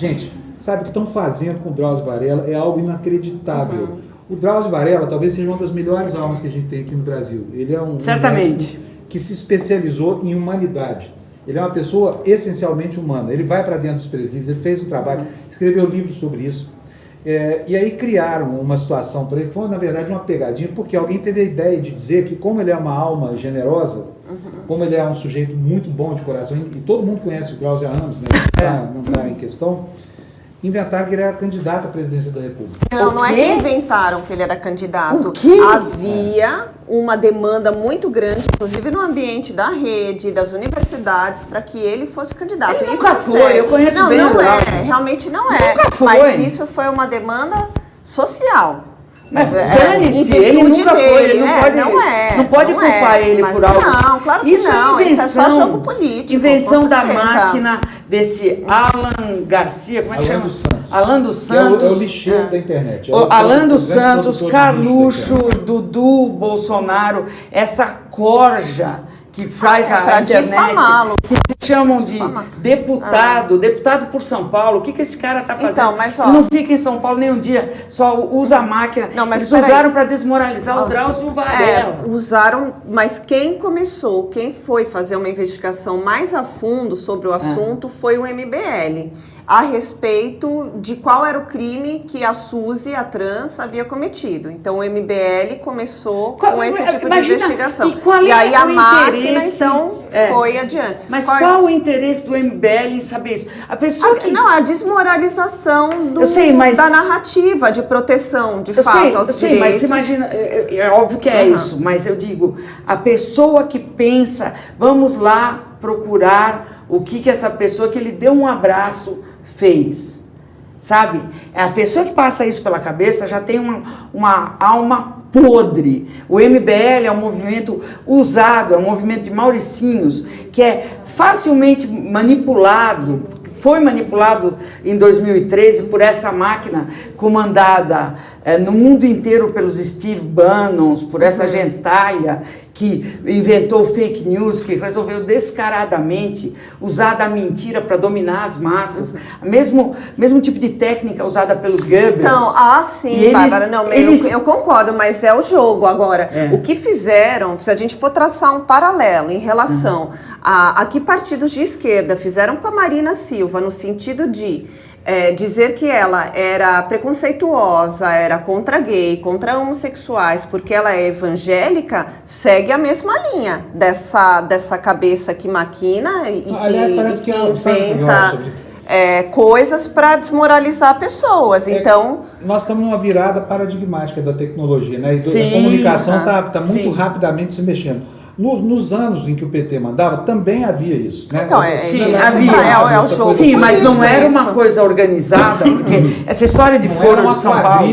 Gente, sabe o que estão fazendo com o Drauzio Varela é algo inacreditável. O Drauzio Varela talvez seja uma das melhores almas que a gente tem aqui no Brasil. Ele é um certamente que se especializou em humanidade. Ele é uma pessoa essencialmente humana. Ele vai para dentro dos presídios, ele fez um trabalho, escreveu livros sobre isso. E aí criaram uma situação para ele, que foi na verdade uma pegadinha, porque alguém teve a ideia de dizer que como ele é uma alma generosa, como ele é um sujeito muito bom de coração, e todo mundo conhece o Drauzio há anos, né? Não está em questão, inventaram que ele era candidato à presidência da República. Não é que inventaram que ele era candidato. O quê? Havia uma demanda muito grande, inclusive no ambiente da rede, das universidades, para que ele fosse candidato. Ele nunca foi, eu conheço bem não o é, Drauzio. realmente não é. Nunca foi. Mas isso foi uma demanda social. Mas dane-se, ele nunca foi, ele não pode culpar ele por algo. Não, claro que isso não, é isso é só jogo político. Invenção da máquina desse Alan Garcia, como é que chama? Alan dos Santos. É o lixeiro da internet. Alan dos Santos, Carluxo, Dudu, Bolsonaro, essa corja que faz a internet, que se chamam de deputado por São Paulo. O que esse cara está fazendo? Então, mas, ó, ele não fica em São Paulo nem um dia, só usa a máquina. Não, mas eles usaram para desmoralizar o Drauzio Varela. Usaram, mas quem começou, quem foi fazer uma investigação mais a fundo sobre o assunto foi o MBL. A respeito de qual era o crime que a Suzy, a trans, havia cometido. Então, o MBL começou com esse tipo de investigação. E aí a máquina, então, foi adiante. Mas qual o interesse do MBL em saber isso? A pessoa que... Não, a desmoralização da narrativa de proteção, de fato, aos direitos. Mas você imagina, é óbvio que é isso, mas eu digo, a pessoa que pensa, vamos lá procurar o que essa pessoa que ele deu um abraço fez, sabe? A pessoa que passa isso pela cabeça já tem uma alma podre. O MBL é um movimento usado, é um movimento de mauricinhos, que é facilmente manipulado, foi manipulado em 2013 por essa máquina comandada no mundo inteiro pelos Steve Bannons, por essa gentalha que inventou fake news, que resolveu descaradamente usar da mentira para dominar as massas. Mesmo tipo de técnica usada pelo Goebbels. Então, sim, Bárbara, eu concordo, mas é o jogo agora. O que fizeram, se a gente for traçar um paralelo em relação a que partidos de esquerda fizeram com a Marina Silva, no sentido de dizer que ela era preconceituosa, era contra gay, contra homossexuais, porque ela é evangélica, segue a mesma linha dessa cabeça que maquina e que inventa coisas para desmoralizar pessoas. Então, nós estamos numa virada paradigmática da tecnologia, né? A comunicação está muito rapidamente se mexendo. Nos anos em que o PT mandava, também havia isso, né? Então, havia o jogo. Sim, mas não era uma coisa organizada, porque essa história de Foro de São Paulo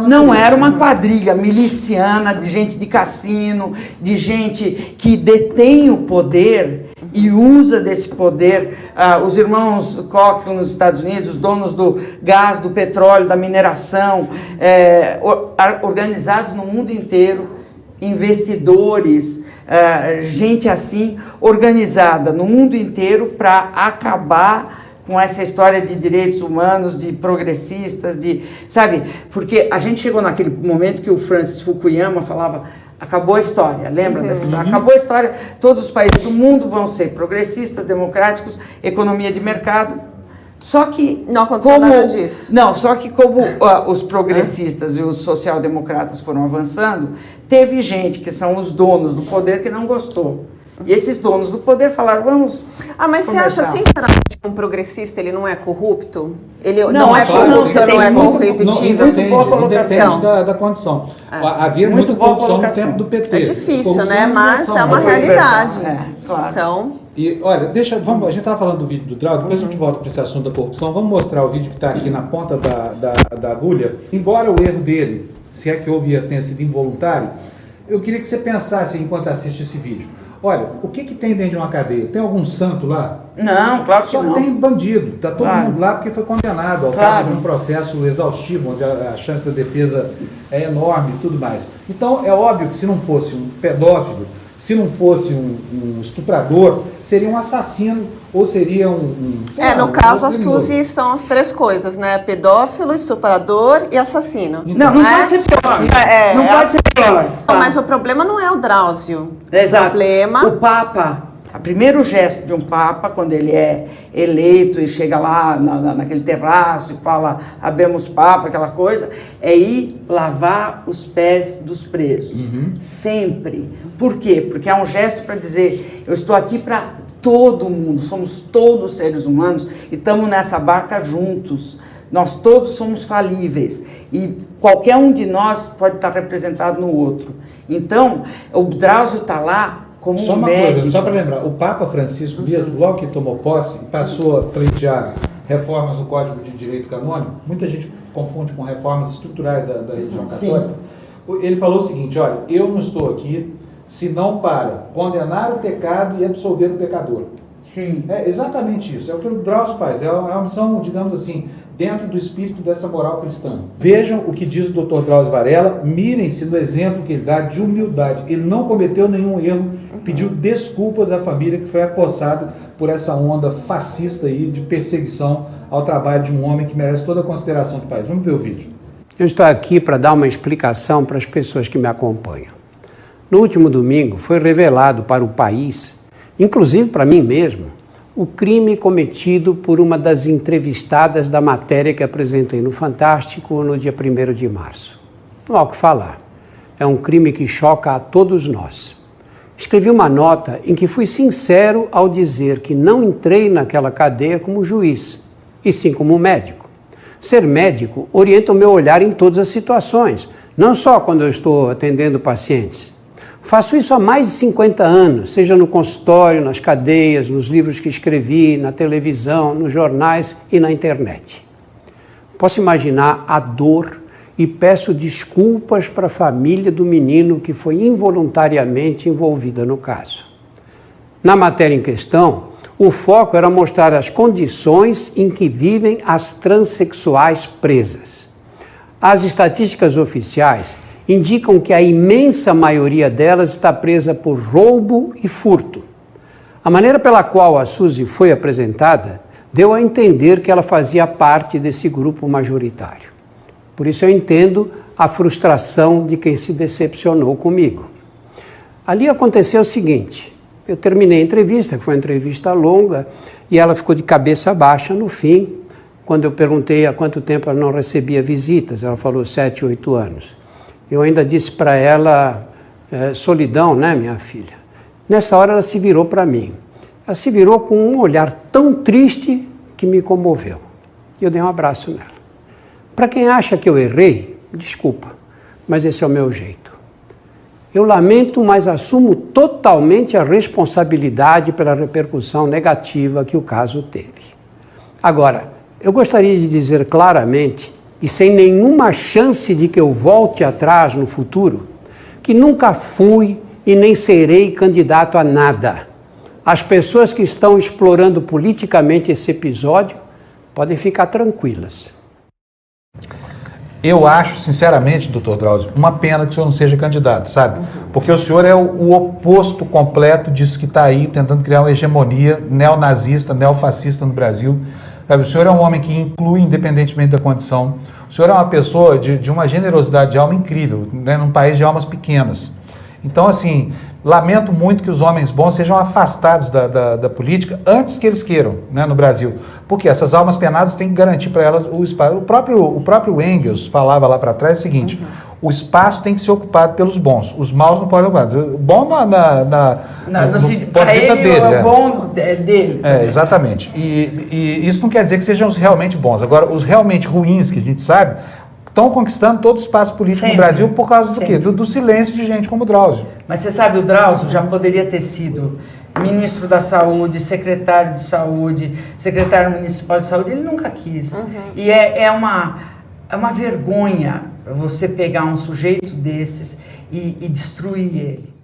não era uma quadrilha miliciana de gente de cassino, de gente que detém o poder e usa desse poder. Os irmãos Koch nos Estados Unidos, os donos do gás, do petróleo, da mineração, organizados no mundo inteiro, investidores, gente assim, organizada no mundo inteiro para acabar com essa história de direitos humanos, de progressistas, sabe? Porque a gente chegou naquele momento que o Francis Fukuyama falava, acabou a história, lembra dessa história? Acabou a história, todos os países do mundo vão ser progressistas, democráticos, economia de mercado. Só que não aconteceu nada disso. Não, só que como os progressistas e os social-democratas foram avançando, teve gente que são os donos do poder que não gostou. E esses donos do poder falaram, vamos mas começar. Você acha sinceramente que um progressista ele não é corrupto? Ele não é corrupto, não é corruptível? Muito boa colocação. Depende da condição. Havia muita corrupção no tempo do PT. É difícil, né? Mas é uma realidade. Claro. Então... E olha, a gente estava falando do vídeo do Drauzio, depois a gente volta para esse assunto da corrupção. Vamos mostrar o vídeo que está aqui na ponta da agulha. Embora o erro dele, se é que tenha sido involuntário, eu queria que você pensasse enquanto assiste esse vídeo. Olha, o que tem dentro de uma cadeia? Tem algum santo lá? Não, claro que não. Só tem bandido. Está todo mundo lá porque foi condenado ao cabo de um processo exaustivo, onde a chance da defesa é enorme e tudo mais. Então, é óbvio que se não fosse um pedófilo, se não fosse um estuprador, seria um assassino ou seria no caso, a Suzy são as 3 coisas, né? Pedófilo, estuprador e assassino. Não pode ser pior. Não pode ser pior. Mas o problema não é o Drauzio. Exato. O problema... O Papa, o primeiro gesto de um Papa, quando ele é eleito e chega lá naquele terraço e fala habemos Papa, aquela coisa, é ir lavar os pés dos presos. Sempre. Por quê? Porque é um gesto para dizer, eu estou aqui para todo mundo, somos todos seres humanos e estamos nessa barca juntos. Nós todos somos falíveis e qualquer um de nós pode estar representado no outro. Então, o Drauzio está lá como só uma médico. coisa, só para lembrar, o Papa Francisco mesmo, logo que tomou posse, passou a pleitear reformas no Código de Direito Canônico, muita gente confunde com reformas estruturais da religião católica. Ele falou o seguinte, olha, eu não estou aqui senão para condenar o pecado e absolver o pecador. Sim. É exatamente isso, é o que o Drauzio faz, é uma missão, digamos assim, dentro do espírito dessa moral cristã. Vejam o que diz o Dr. Drauzio Varela, mirem-se no exemplo que ele dá de humildade. Ele não cometeu nenhum erro, pediu desculpas à família que foi acossada por essa onda fascista aí de perseguição ao trabalho de um homem que merece toda a consideração do país. Vamos ver o vídeo. Eu estou aqui para dar uma explicação para as pessoas que me acompanham. No último domingo foi revelado para o país, inclusive para mim mesmo, o crime cometido por uma das entrevistadas da matéria que apresentei no Fantástico no dia 1º de março. Não há o que falar. É um crime que choca a todos nós. Escrevi uma nota em que fui sincero ao dizer que não entrei naquela cadeia como juiz, e sim como médico. Ser médico orienta o meu olhar em todas as situações, não só quando eu estou atendendo pacientes. Faço isso há mais de 50 anos, seja no consultório, nas cadeias, nos livros que escrevi, na televisão, nos jornais e na internet. Posso imaginar a dor e peço desculpas para a família do menino que foi involuntariamente envolvida no caso. Na matéria em questão, o foco era mostrar as condições em que vivem as transexuais presas. As estatísticas oficiais indicam que a imensa maioria delas está presa por roubo e furto. A maneira pela qual a Suzy foi apresentada deu a entender que ela fazia parte desse grupo majoritário. Por isso eu entendo a frustração de quem se decepcionou comigo. Ali aconteceu o seguinte, eu terminei a entrevista, que foi uma entrevista longa, e ela ficou de cabeça baixa no fim, quando eu perguntei há quanto tempo ela não recebia visitas, ela falou 7, 8 anos. Eu ainda disse para ela, solidão, né, minha filha? Nessa hora ela se virou para mim. Ela se virou com um olhar tão triste que me comoveu. E eu dei um abraço nela. Para quem acha que eu errei, desculpa, mas esse é o meu jeito. Eu lamento, mas assumo totalmente a responsabilidade pela repercussão negativa que o caso teve. Agora, eu gostaria de dizer claramente e sem nenhuma chance de que eu volte atrás no futuro, que nunca fui e nem serei candidato a nada. As pessoas que estão explorando politicamente esse episódio podem ficar tranquilas. Eu acho, sinceramente, doutor Drauzio, uma pena que o senhor não seja candidato, sabe? Porque o senhor é o oposto completo disso que está aí, tentando criar uma hegemonia neonazista, neofascista no Brasil. Sabe? O senhor é um homem que inclui independentemente da condição. O senhor é uma pessoa de uma generosidade de alma incrível, né, num país de almas pequenas. Então, assim, lamento muito que os homens bons sejam afastados da política antes que eles queiram, né, no Brasil. Porque essas almas penadas têm que garantir para elas o espaço. O próprio Engels falava lá para trás o seguinte, o espaço tem que ser ocupado pelos bons, os maus não podem ocupar. O bom para ele dele, é o bom dele. É, exatamente. E isso não quer dizer que sejam os realmente bons. Agora, os realmente ruins, que a gente sabe, estão conquistando todo o espaço político no Brasil por causa do quê? Do silêncio de gente como o Drauzio. Mas você sabe, o Drauzio já poderia ter sido ministro da Saúde, secretário de Saúde, secretário municipal de Saúde, ele nunca quis. E é uma vergonha você pegar um sujeito desses e destruir ele.